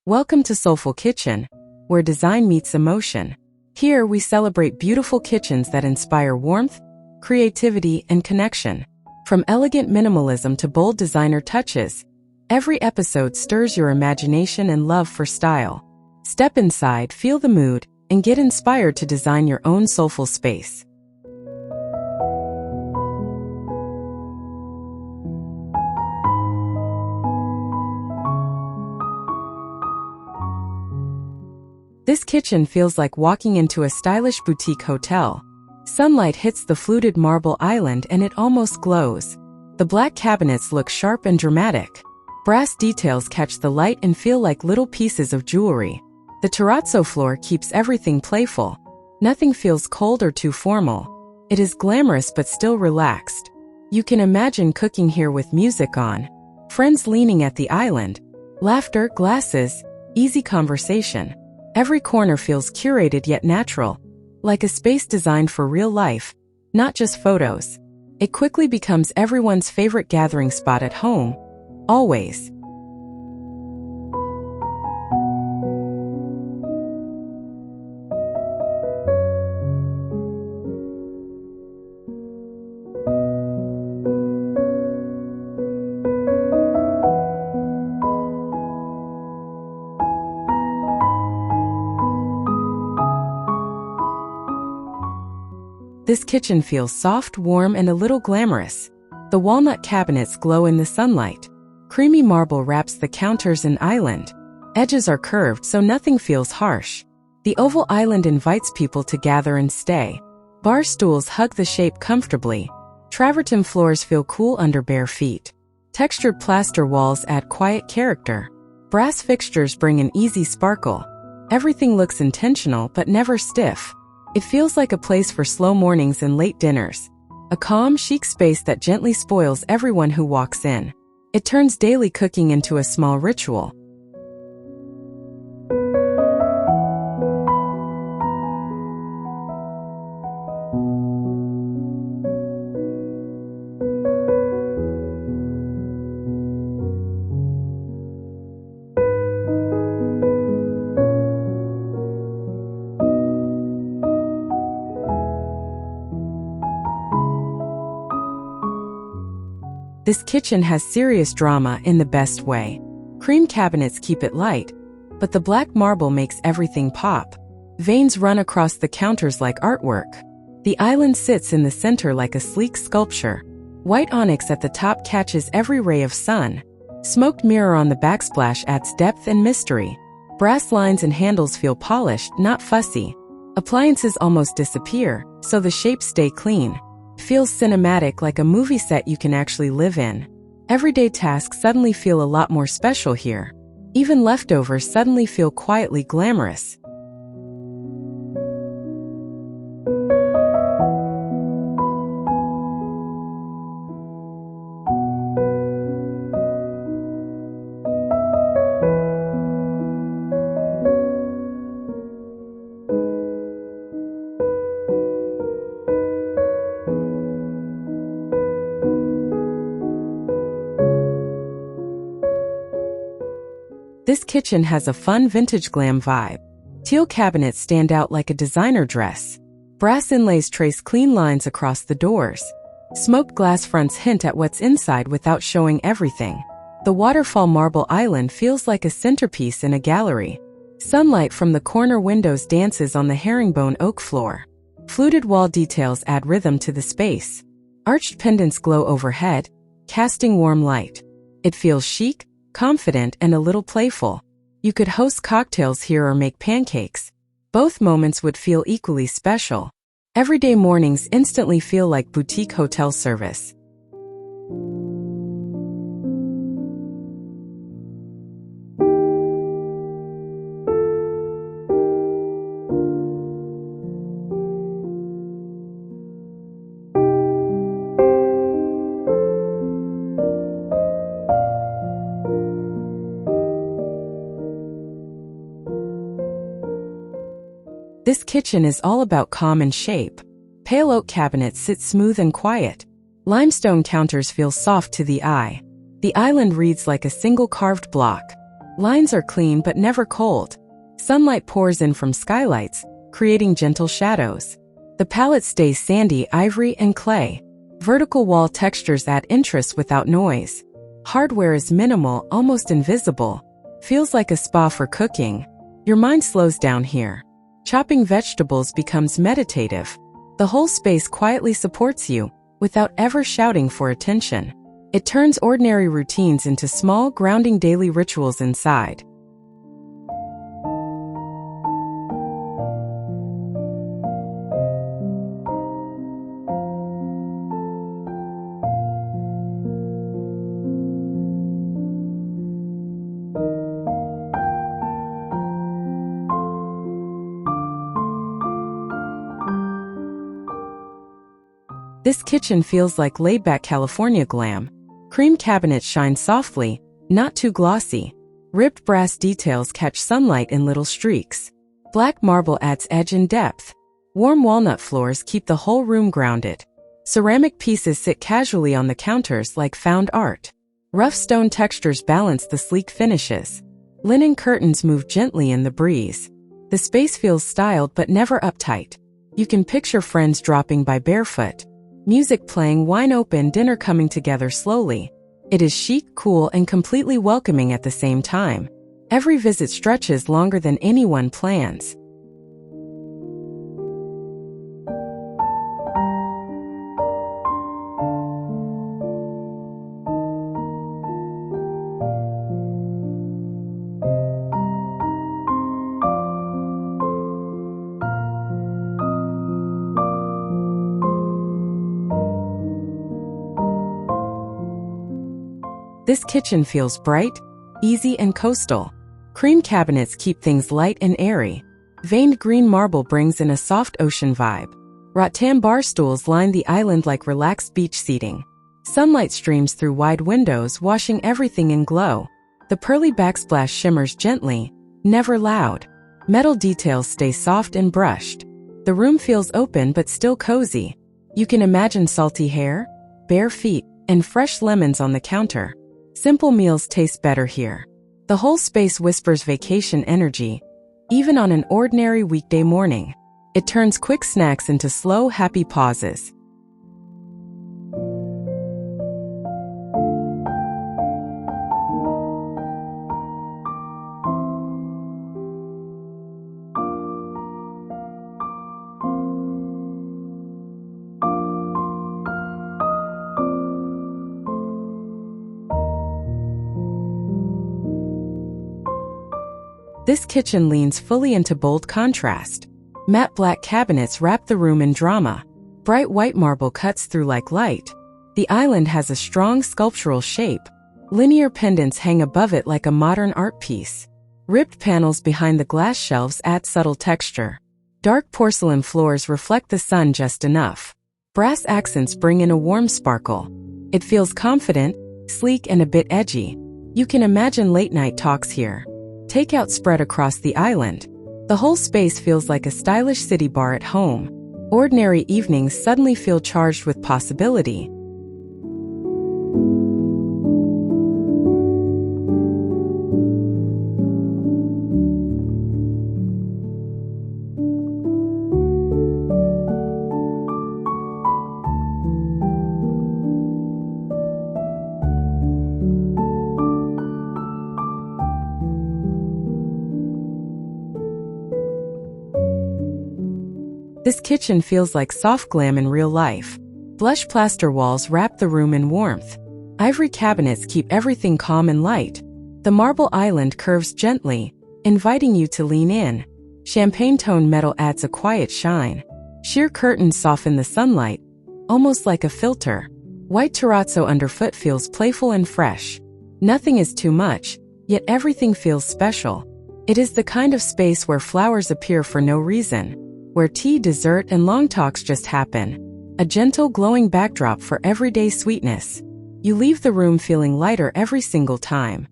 Welcome to Soulful Kitchen, where design meets emotion. Here we celebrate beautiful kitchens that inspire warmth, creativity, and connection. From elegant minimalism to bold designer touches, every episode stirs your imagination and love for style. Step inside, feel the mood, and get inspired to design your own soulful space. This kitchen feels like walking into a stylish boutique hotel. Sunlight hits the fluted marble island and it almost glows. The black cabinets look sharp and dramatic. Brass details catch the light and feel like little pieces of jewelry. The terrazzo floor keeps everything playful. Nothing feels cold or too formal. It is glamorous but still relaxed. You can imagine cooking here with music on, friends leaning at the island, laughter, glasses, easy conversation. Every corner feels curated yet natural, like a space designed for real life, not just photos. It quickly becomes everyone's favorite gathering spot at home, always. This kitchen feels soft, warm, and a little glamorous. The walnut cabinets glow in the sunlight. Creamy marble wraps the counters and island. Edges are curved so nothing feels harsh. The oval island invites people to gather and stay. Bar stools hug the shape comfortably. Travertine floors feel cool under bare feet. Textured plaster walls add quiet character. Brass fixtures bring an easy sparkle. Everything looks intentional but never stiff. It feels like a place for slow mornings and late dinners. A calm, chic space that gently spoils everyone who walks in. It turns daily cooking into a small ritual. This kitchen has serious drama in the best way. Cream cabinets keep it light, but the black marble makes everything pop. Veins run across the counters like artwork. The island sits in the center like a sleek sculpture. White onyx at the top catches every ray of sun. Smoked mirror on the backsplash adds depth and mystery. Brass lines and handles feel polished, not fussy. Appliances almost disappear, so the shapes stay clean. Feels cinematic, like a movie set you can actually live in. Everyday tasks suddenly feel a lot more special here. Even leftovers suddenly feel quietly glamorous. This kitchen has a fun vintage glam vibe. Teal cabinets stand out like a designer dress. Brass inlays trace clean lines across the doors. Smoked glass fronts hint at what's inside without showing everything. The waterfall marble island feels like a centerpiece in a gallery. Sunlight from the corner windows dances on the herringbone oak floor. Fluted wall details add rhythm to the space. Arched pendants glow overhead, casting warm light. It feels chic, confident, and a little playful. You could host cocktails here or make pancakes. Both moments would feel equally special. Everyday mornings instantly feel like boutique hotel service. This kitchen is all about calm and shape. Pale oak cabinets sit smooth and quiet. Limestone counters feel soft to the eye. The island reads like a single carved block. Lines are clean but never cold. Sunlight pours in from skylights, creating gentle shadows. The palette stays sandy, ivory, and clay. Vertical wall textures add interest without noise. Hardware is minimal, almost invisible. Feels like a spa for cooking. Your mind slows down here. Chopping vegetables becomes meditative. The whole space quietly supports you, without ever shouting for attention. It turns ordinary routines into small, grounding daily rituals inside. This kitchen feels like laid-back California glam. Cream cabinets shine softly, not too glossy. Ribbed brass details catch sunlight in little streaks. Black marble adds edge and depth. Warm walnut floors keep the whole room grounded. Ceramic pieces sit casually on the counters like found art. Rough stone textures balance the sleek finishes. Linen curtains move gently in the breeze. The space feels styled but never uptight. You can picture friends dropping by barefoot. Music playing, wine open, dinner coming together slowly. It is chic, cool, and completely welcoming at the same time. Every visit stretches longer than anyone plans. This kitchen feels bright, easy, and coastal. Cream cabinets keep things light and airy. Veined green marble brings in a soft ocean vibe. Rattan bar stools line the island like relaxed beach seating. Sunlight streams through wide windows, washing everything in glow. The pearly backsplash shimmers gently, never loud. Metal details stay soft and brushed. The room feels open but still cozy. You can imagine salty hair, bare feet, and fresh lemons on the counter. Simple meals taste better here. The whole space whispers vacation energy. Even on an ordinary weekday morning, it turns quick snacks into slow, happy pauses. This kitchen leans fully into bold contrast. Matte black cabinets wrap the room in drama. Bright white marble cuts through like light. The island has a strong sculptural shape. Linear pendants hang above it like a modern art piece. Ribbed panels behind the glass shelves add subtle texture. Dark porcelain floors reflect the sun just enough. Brass accents bring in a warm sparkle. It feels confident, sleek, and a bit edgy. You can imagine late-night talks here. Takeout spread across the island. The whole space feels like a stylish city bar at home. Ordinary evenings suddenly feel charged with possibility. This kitchen feels like soft glam in real life. Blush plaster walls wrap the room in warmth. Ivory cabinets keep everything calm and light. The marble island curves gently, inviting you to lean in. Champagne-toned metal adds a quiet shine. Sheer curtains soften the sunlight, almost like a filter. White terrazzo underfoot feels playful and fresh. Nothing is too much, yet everything feels special. It is the kind of space where flowers appear for no reason, where tea, dessert, and long talks just happen. A gentle, glowing backdrop for everyday sweetness. You leave the room feeling lighter every single time.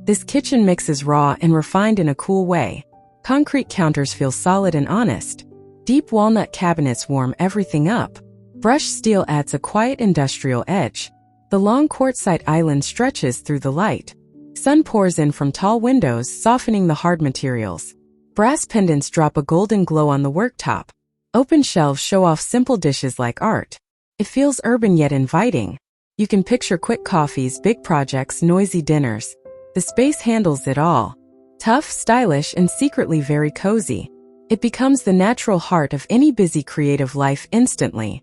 This kitchen mix is raw and refined in a cool way. Concrete counters feel solid and honest. Deep walnut cabinets warm everything up. Brushed steel adds a quiet industrial edge. The long quartzite island stretches through the light. Sun pours in from tall windows, softening the hard materials. Brass pendants drop a golden glow on the worktop. Open shelves show off simple dishes like art. It feels urban yet inviting. You can picture quick coffees, big projects, noisy dinners. The space handles it all. Tough, stylish, and secretly very cozy. It becomes the natural heart of any busy creative life instantly.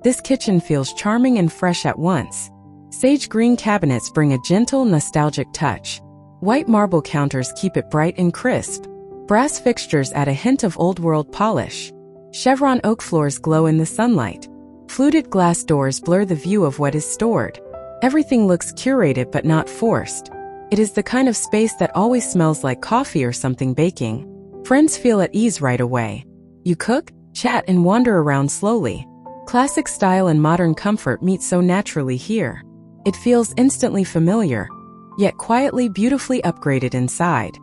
This kitchen feels charming and fresh at once. Sage green cabinets bring a gentle, nostalgic touch. White marble counters keep it bright and crisp. Brass fixtures add a hint of old-world polish. Chevron oak floors glow in the sunlight. Fluted glass doors blur the view of what is stored. Everything looks curated but not forced. It is the kind of space that always smells like coffee or something baking. Friends feel at ease right away. You cook, chat, and wander around slowly. Classic style and modern comfort meet so naturally here. It feels instantly familiar, yet quietly beautifully upgraded inside.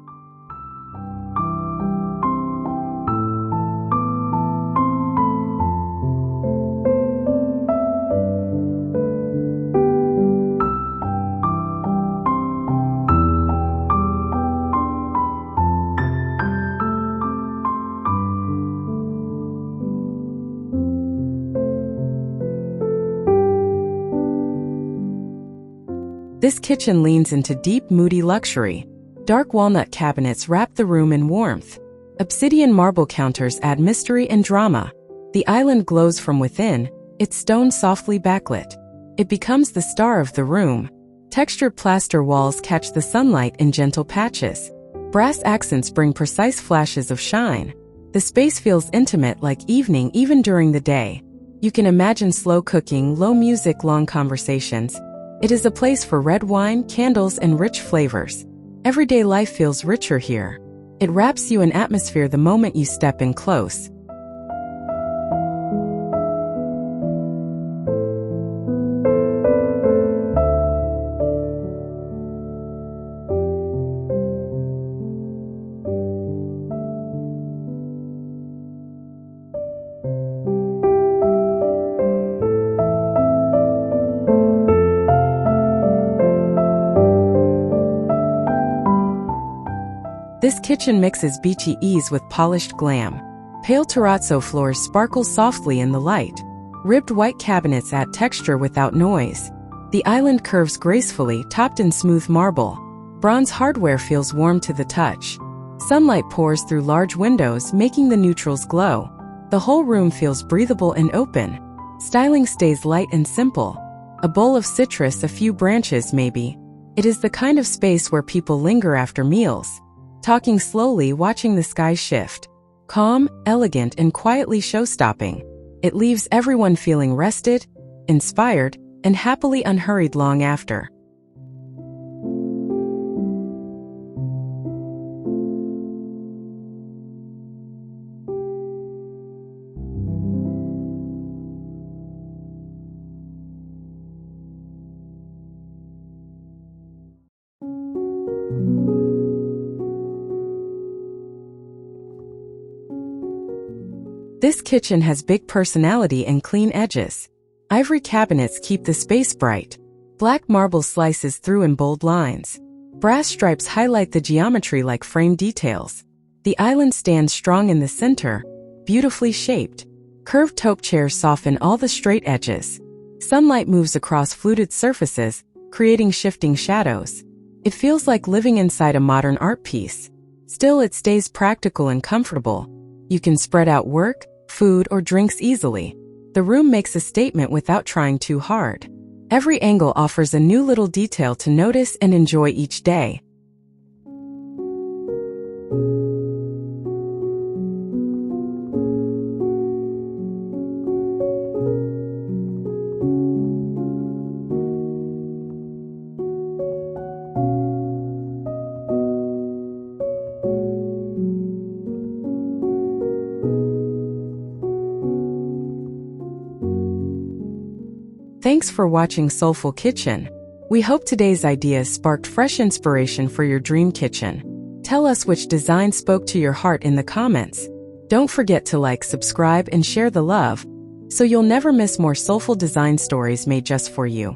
This kitchen leans into deep, moody luxury. Dark walnut cabinets wrap the room in warmth. Obsidian marble counters add mystery and drama. The island glows from within, its stone softly backlit. It becomes the star of the room. Textured plaster walls catch the sunlight in gentle patches. Brass accents bring precise flashes of shine. The space feels intimate, like evening even during the day. You can imagine slow cooking, low music, long conversations. It is a place for red wine, candles, and rich flavors. Everyday life feels richer here. It wraps you in atmosphere the moment you step in close. This kitchen mixes beachy ease with polished glam. Pale terrazzo floors sparkle softly in the light. Ribbed white cabinets add texture without noise. The island curves gracefully, topped in smooth marble. Bronze hardware feels warm to the touch. Sunlight pours through large windows, making the neutrals glow. The whole room feels breathable and open. Styling stays light and simple. A bowl of citrus, a few branches maybe. It is the kind of space where people linger after meals. Talking slowly, watching the sky shift. Calm, elegant, and quietly show-stopping. It leaves everyone feeling rested, inspired, and happily unhurried long after. This kitchen has big personality and clean edges. Ivory cabinets keep the space bright. Black marble slices through in bold lines. Brass stripes highlight the geometry like frame details. The island stands strong in the center, beautifully shaped. Curved taupe chairs soften all the straight edges. Sunlight moves across fluted surfaces, creating shifting shadows. It feels like living inside a modern art piece. Still, it stays practical and comfortable. You can spread out work, food, or drinks easily. The room makes a statement without trying too hard. Every angle offers a new little detail to notice and enjoy each day. Thanks for watching Soulful Kitchen. We hope today's ideas sparked fresh inspiration for your dream kitchen. Tell us which design spoke to your heart in the comments. Don't forget to like, subscribe, and share the love, so you'll never miss more soulful design stories made just for you.